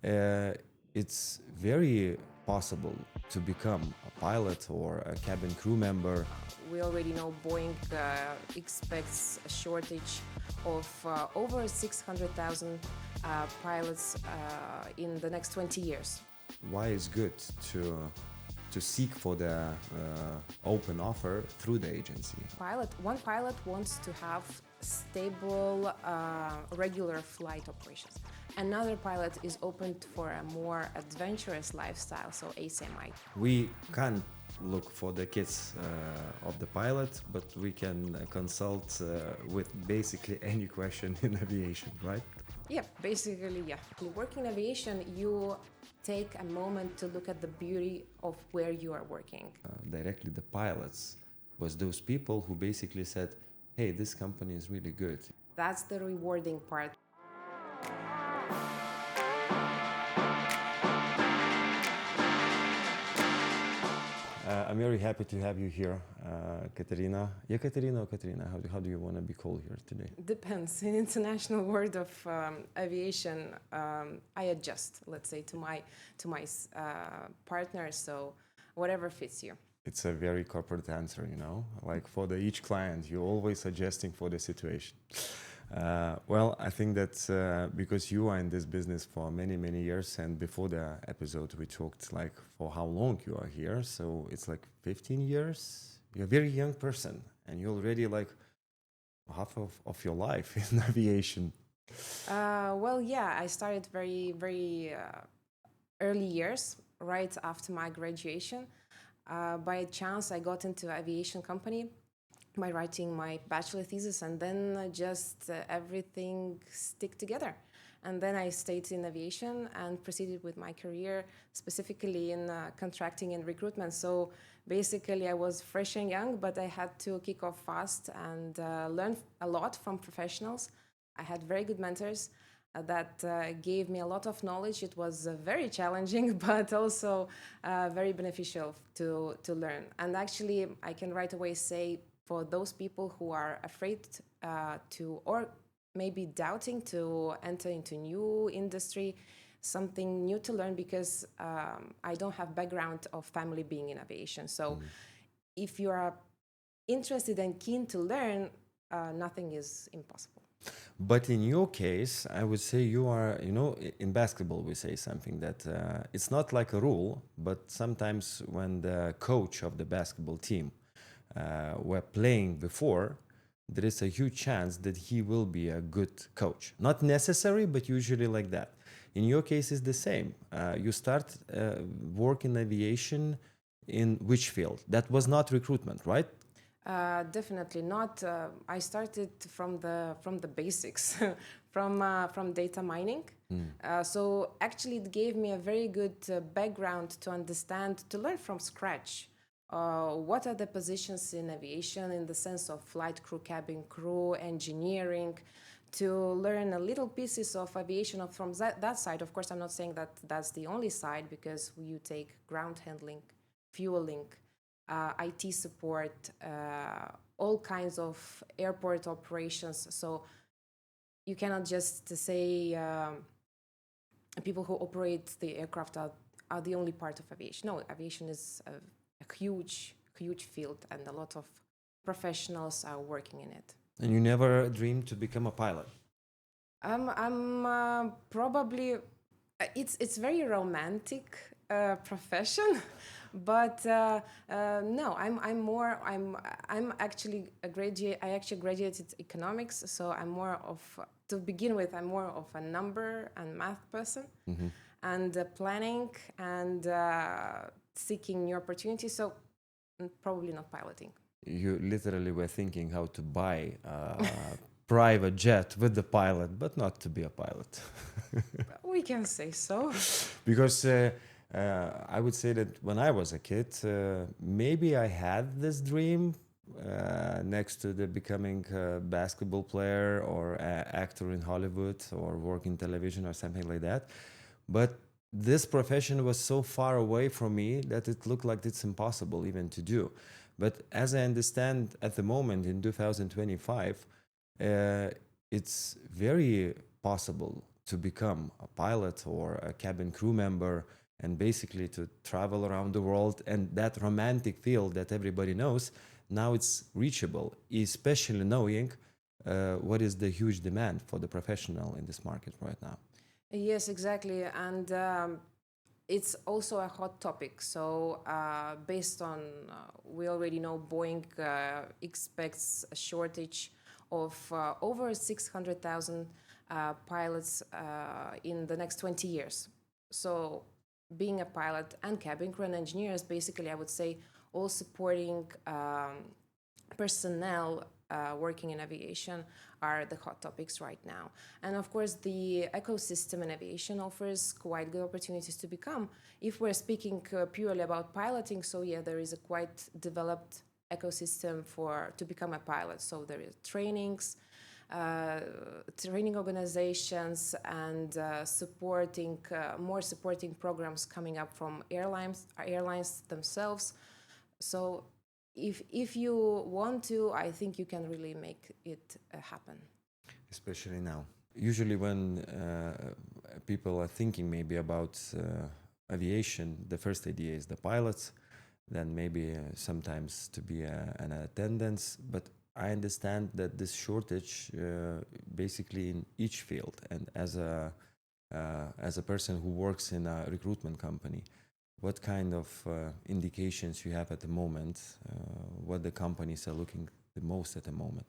uh, it's very possible to become a pilot or a cabin crew member. We already know Boeing expects a shortage of over 600,000 pilots in the next 20 years. Why it's good to seek for the open offer through the agency? One pilot wants to have stable, regular flight operations. Another pilot is open for a more adventurous lifestyle, so ACMI. We can't look for the kids of the pilot, but we can consult with basically any question in aviation, right? Yeah, basically, yeah. When you work in aviation, you take a moment to look at the beauty of where you are working. Directly the pilots was those people who basically said, hey, this company is really good. That's the rewarding part. I'm very happy to have you here, Katerina. Jekaterina or Katerina? How do you want to be called here today? Depends. In international world of aviation, I adjust, let's say, to my partner. So whatever fits you. It's a very corporate answer, you know. Like for each client, you're always adjusting for the situation. Well, I think that because you are in this business for many, many years, and before the episode we talked like for how long you are here. So it's like 15 years. You're a very young person, and you're already like half of your life in aviation. Well, yeah, I started very, very early years, right after my graduation. By chance, I got into aviation company by writing my bachelor thesis, and then just everything stick together. And then I stayed in aviation and proceeded with my career, specifically in contracting and recruitment. So basically, I was fresh and young, but I had to kick off fast and learn a lot from professionals. I had very good mentors that gave me a lot of knowledge. It was very challenging, but also very beneficial to learn. And actually, I can right away say, for those people who are afraid to, or maybe doubting to enter into new industry, something new to learn, because I don't have background of family being in aviation. So if you are interested and keen to learn, nothing is impossible. But in your case, I would say you are, you know, in basketball, we say something that it's not like a rule, but sometimes when the coach of the basketball team were playing before, there is a huge chance that he will be a good coach. Not necessary, but usually like that. In your case, it's the same. You start work in aviation in which field? That was not recruitment, right? Definitely not. I started from the basics, from data mining. So actually, it gave me a very good background to understand, to learn from scratch. What are the positions in aviation in the sense of flight crew, cabin crew, engineering, to learn a little pieces of aviation from that side. Of course, I'm not saying that that's the only side, because you take ground handling, fueling, IT support, all kinds of airport operations. So you cannot just say people who operate the aircraft are the only part of aviation. No, aviation is a huge field, and a lot of professionals are working in it. And you never dreamed to become a pilot? I'm probably, it's very romantic profession, but no, I'm actually a graduate. I actually graduated economics, so I'm more of, to begin with, I'm more of a number and math person, and planning and seeking new opportunities. So probably not piloting. You literally were thinking how to buy a private jet with the pilot, but not to be a pilot. We can say so. Because I would say that when I was a kid, maybe I had this dream next to the becoming a basketball player or actor in Hollywood or work in television or something like that. But this profession was so far away from me that it looked like it's impossible even to do. But as I understand at the moment in 2025, it's very possible to become a pilot or a cabin crew member and basically to travel around the world, and that romantic feel that everybody knows, now it's reachable, especially knowing what is the huge demand for the professional in this market right now. Yes, exactly. And it's also a hot topic. So, based on, we already know Boeing expects a shortage of over 600,000 pilots in the next 20 years. So, being a pilot and cabin crew and engineers, basically, I would say all supporting personnel working in aviation are the hot topics right now. And of course, the ecosystem in aviation offers quite good opportunities to become. If we're speaking purely about piloting, so yeah, there is a quite developed ecosystem to become a pilot. So there is trainings, training organizations, and more supporting programs coming up from airlines themselves. So if you want to, I think you can really make it happen. Especially now. Usually when people are thinking maybe about aviation, the first idea is the pilots, then maybe sometimes to be an attendance. But I understand that this shortage basically in each field, and as a person who works in a recruitment company, what kind of indications you have at the moment, what the companies are looking the most at the moment?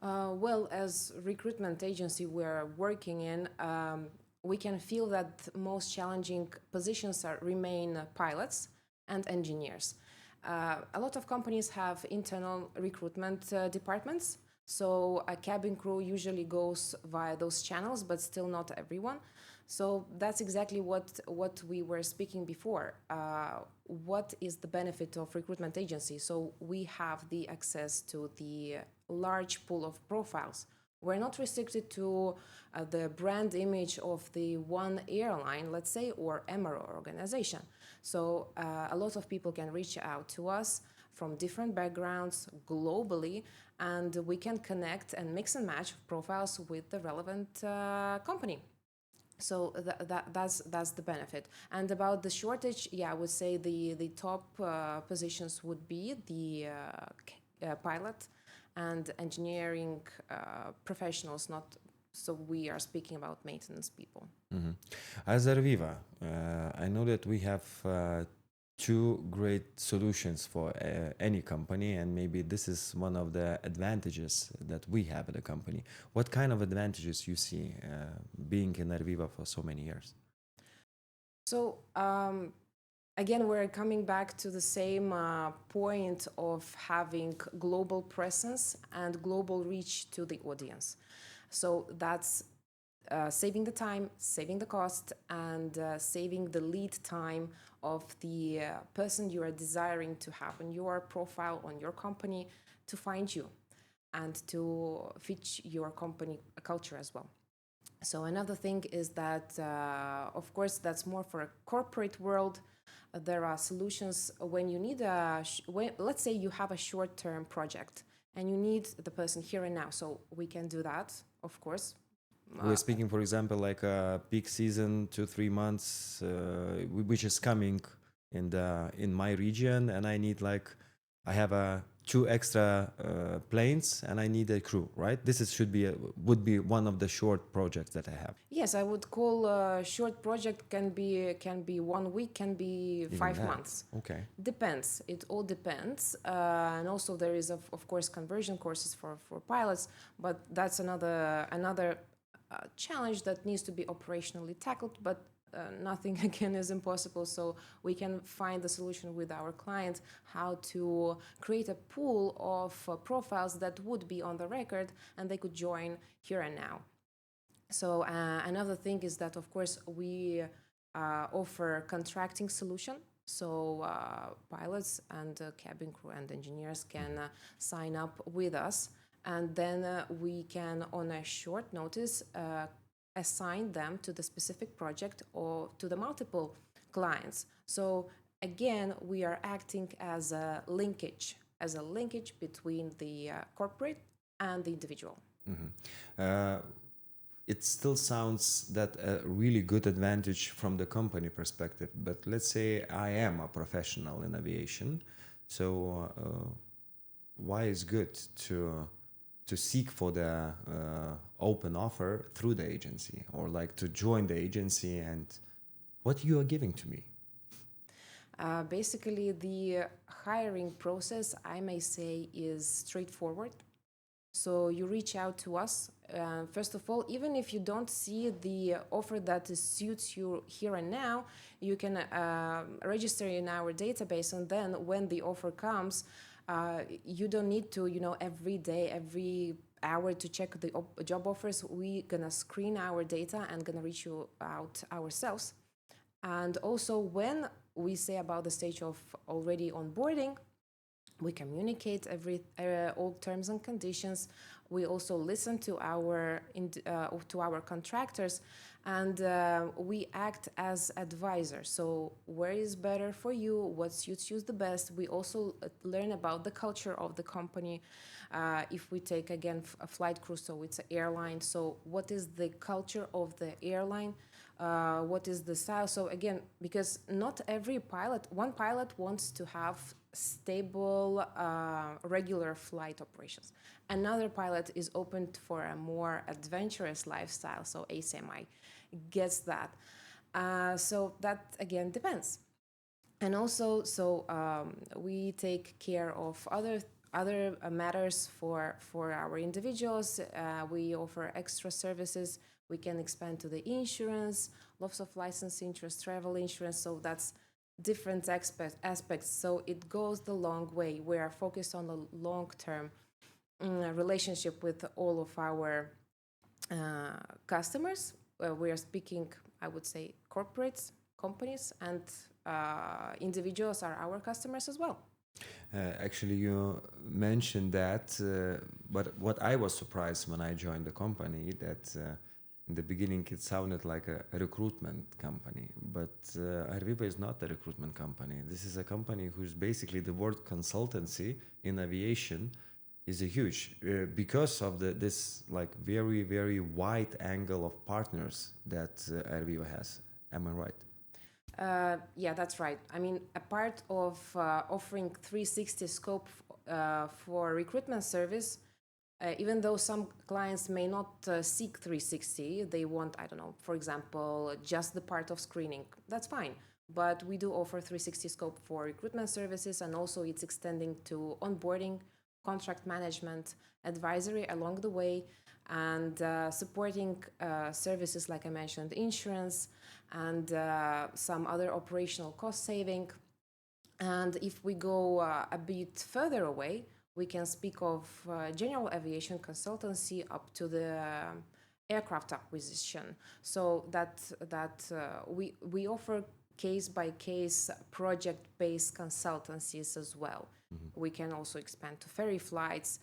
Well, as recruitment agency we're working in, we can feel that most challenging positions remain pilots and engineers. A lot of companies have internal recruitment departments, so a cabin crew usually goes via those channels, but still not everyone. So that's exactly what we were speaking before. What is the benefit of recruitment agency? So we have the access to the large pool of profiles. We're not restricted to the brand image of the one airline, let's say, or MRO organization. So a lot of people can reach out to us from different backgrounds globally, and we can connect and mix and match profiles with the relevant company. So that's the benefit. And about the shortage, yeah, I would say the top positions would be the pilot and engineering professionals. Not so we are speaking about maintenance people. Mm-hmm. As Aerviva, I know that we have two great solutions for any company, and maybe this is one of the advantages that we have at the company. What kind of advantages you see being in Aerviva for so many years? So again, we're coming back to the same point of having global presence and global reach to the audience. So that's saving the time, saving the cost, and saving the lead time of the person you are desiring to have on your profile, on your company, to find you and to fit your company culture as well. So another thing is that, of course, that's more for a corporate world. There are solutions when you need let's say you have a short-term project and you need the person here and now. So we can do that, of course. We're speaking, for example, like a peak season, 2-3 months, which is coming in my region, and I have 2 extra planes, and I need a crew. Right? This would be one of the short projects that I have. Yes, I would call a short project can be 1 week, can be Even 5 that. months. Okay. Depends. It all depends. And also there is of course conversion courses for pilots, but that's another challenge that needs to be operationally tackled. But nothing again is impossible. So we can find the solution with our client how to create a pool of profiles that would be on the record and they could join here and now. So another thing is that, of course, we offer contracting solution. So pilots and cabin crew and engineers can sign up with us, and then we can, on a short notice, assign them to the specific project or to the multiple clients. So again, we are acting as a linkage between the corporate and the individual. Mm-hmm. it still sounds that a really good advantage from the company perspective. But let's say I am a professional in aviation, so why is good to seek for the open offer through the agency, or like to join the agency, and what you are giving to me? Basically, the hiring process, I may say, is straightforward. So you reach out to us. First of all, even if you don't see the offer that suits you here and now, you can register in our database, and then when the offer comes, you don't need to, every day, every hour to check the job offers. We gonna screen our data and gonna reach you out ourselves. And also, when we say about the stage of already onboarding, we communicate all terms and conditions. We also listen to our contractors, and we act as advisors. So where is better for you? What suits you the best? We also learn about the culture of the company. If we take again a flight crew, so it's an airline. So what is the culture of the airline? What is the style? So again, because not every one pilot wants to have stable, regular flight operations. Another pilot is open for a more adventurous lifestyle, so ACMI gets that. So that again depends. And also, we take care of other matters for our individuals. We offer extra services. We can expand to the insurance, loss of license interest, travel insurance. So that's different aspects. So it goes the long way. We are focused on the long-term relationship with all of our customers. We are speaking, I would say, corporates, companies, and individuals are our customers as well. Actually, you mentioned that, but what I was surprised when I joined the company, that in the beginning it sounded like a recruitment company, but Aerviva is not a recruitment company. This is a company who's basically, the word consultancy in aviation is a huge, because of this like very, very wide angle of partners that Aerviva has. Am I right? Yeah, that's right. I mean, a part of offering 360 scope for recruitment service, even though some clients may not seek 360, they want, I don't know, for example, just the part of screening. That's fine. But we do offer 360 scope for recruitment services, and also it's extending to onboarding, contract management, advisory along the way, and supporting services like I mentioned, insurance, and some other operational cost saving. And if we go a bit further away, we can speak of general aviation consultancy up to the aircraft acquisition. So that we offer case-by-case project-based consultancies as well. Mm-hmm. We can also expand to ferry flights,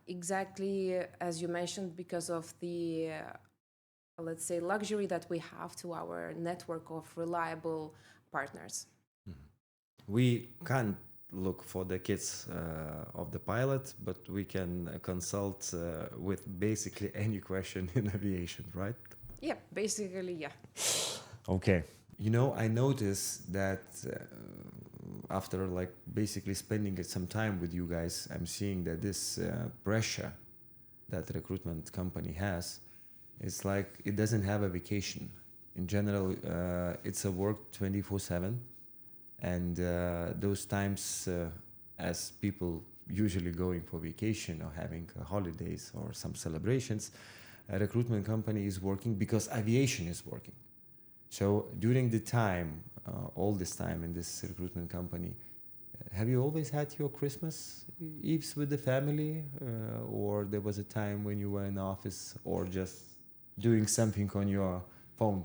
exactly as you mentioned, because of the let's say luxury that we have to our network of reliable partners. Mm-hmm. We can't look for the kids of the pilot, but we can consult with basically any question in aviation, right? Yeah, basically, yeah. Okay. I noticed that after like basically spending some time with you guys, I'm seeing that this pressure that recruitment company has, it's like it doesn't have a vacation. In general, it's a work 24/7. And those times, as people usually going for vacation or having holidays or some celebrations, a recruitment company is working because aviation is working. So during the time, all this time in this recruitment company, have you always had your Christmas Eves with the family, or there was a time when you were in the office or just doing something on your phone?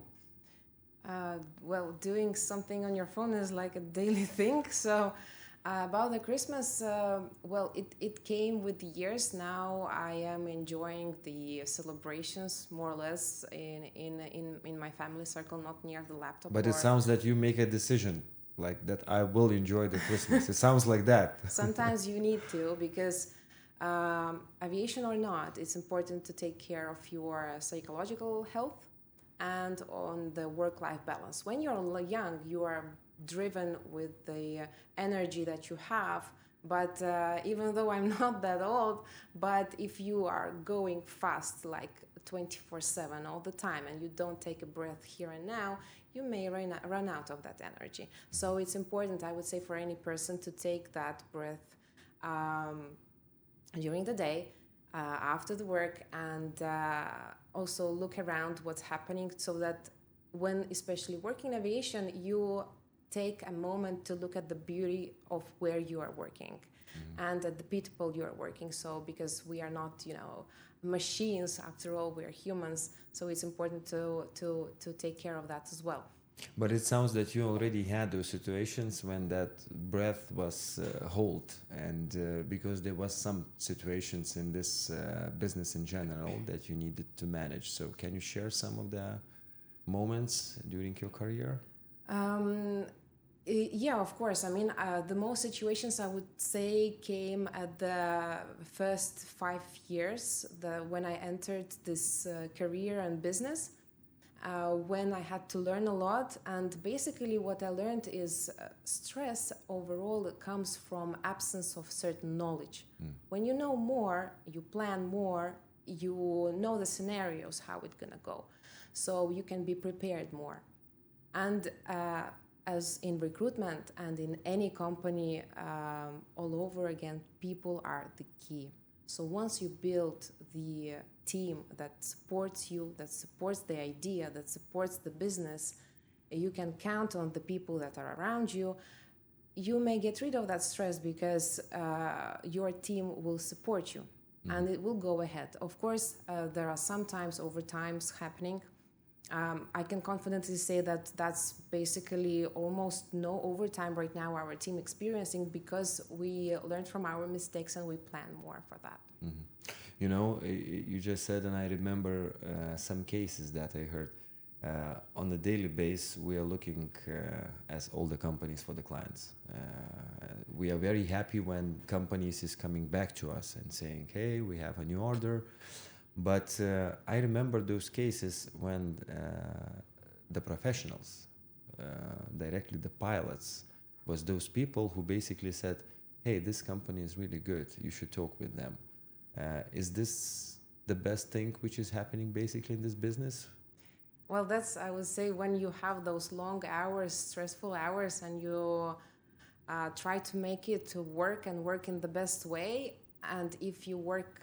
Well, doing something on your phone is like a daily thing. So about the Christmas, well, it came with the years. Now I am enjoying the celebrations more or less in my family circle, not near the laptop. But it sounds that you make a decision like that I will enjoy the Christmas. It sounds like that. Sometimes you need to, because Aviation or not, it's important to take care of your psychological health and on the work-life balance. When you're young, you are driven with the energy that you have, but even though I'm not that old, but if you are going fast like 24/7 all the time and you don't take a breath here and now, you may run out of that energy. So it's important, I would say, for any person to take that breath during the day, after the work, and also look around what's happening, so that when especially working in aviation, you take a moment to look at the beauty of where you are working and at the people you are working. So because we are not, machines, after all, we're humans, so it's important to take care of that as well. But it sounds that you already had those situations when that breath was hold, and because there was some situations in this business in general that you needed to manage. So can you share some of the moments during your career? Yeah, of course. I mean, the most situations I would say came at the first 5 years, when I entered this career and business. When I had to learn a lot, and basically what I learned is stress overall comes from absence of certain knowledge. When you know more, you plan more, you know the scenarios, how it's gonna go, so you can be prepared more. And as in recruitment and in any company, all over again, people are the key. So once you build the team that supports you, that supports the idea, that supports the business, you can count on the people that are around you. You may get rid of that stress because your team will support you and it will go ahead. Of course, there are sometimes overtimes happening. I can confidently say that that's basically almost no overtime right now our team experiencing, because we learned from our mistakes and we plan more for that. You just said, and I remember some cases that I heard. On a daily basis, we are looking as all the companies for the clients. We are very happy when companies is coming back to us and saying, hey, we have a new order. But I remember those cases when the professionals, directly the pilots, was those people who basically said, hey, this company is really good, you should talk with them. Is this the best thing which is happening basically in this business? Well, that's, I would say, when you have those long hours, stressful hours, and you try to make it to work and work in the best way. And if you work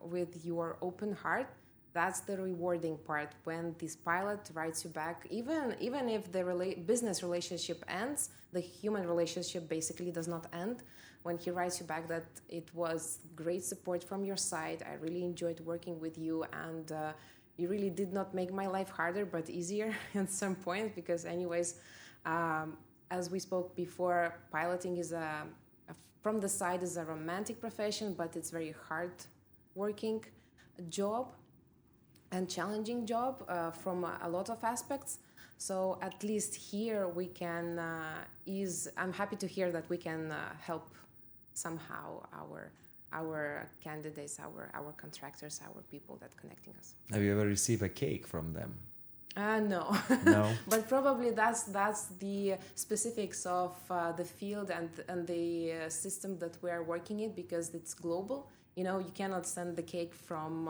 with your open heart, that's the rewarding part. When this pilot writes you back, even if the business relationship ends, the human relationship basically does not end. When he writes you back that it was great support from your side, I really enjoyed working with you, and you really did not make my life harder but easier at some point, because anyways, as we spoke before, piloting is from the side is a romantic profession, but it's very hard working job and challenging job from a lot of aspects. So at least here we can I'm happy to hear that we can help somehow our candidates, our contractors, our people that connecting us. Have you ever received a cake from them? No. No. But probably that's the specifics of the field and the system that we are working in, because it's global. You cannot send the cake from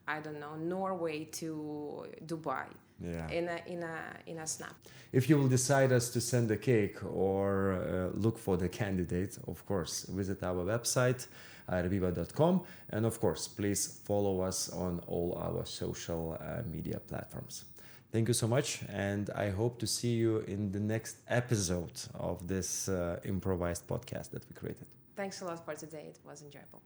I don't know, Norway to Dubai. Yeah. In a snap. If you will decide us to send a cake or look for the candidate, of course, visit our website, aerviva.com, and of course, please follow us on all our social media platforms. Thank you so much, and I hope to see you in the next episode of this improvised podcast that we created. Thanks a lot for today. It was enjoyable.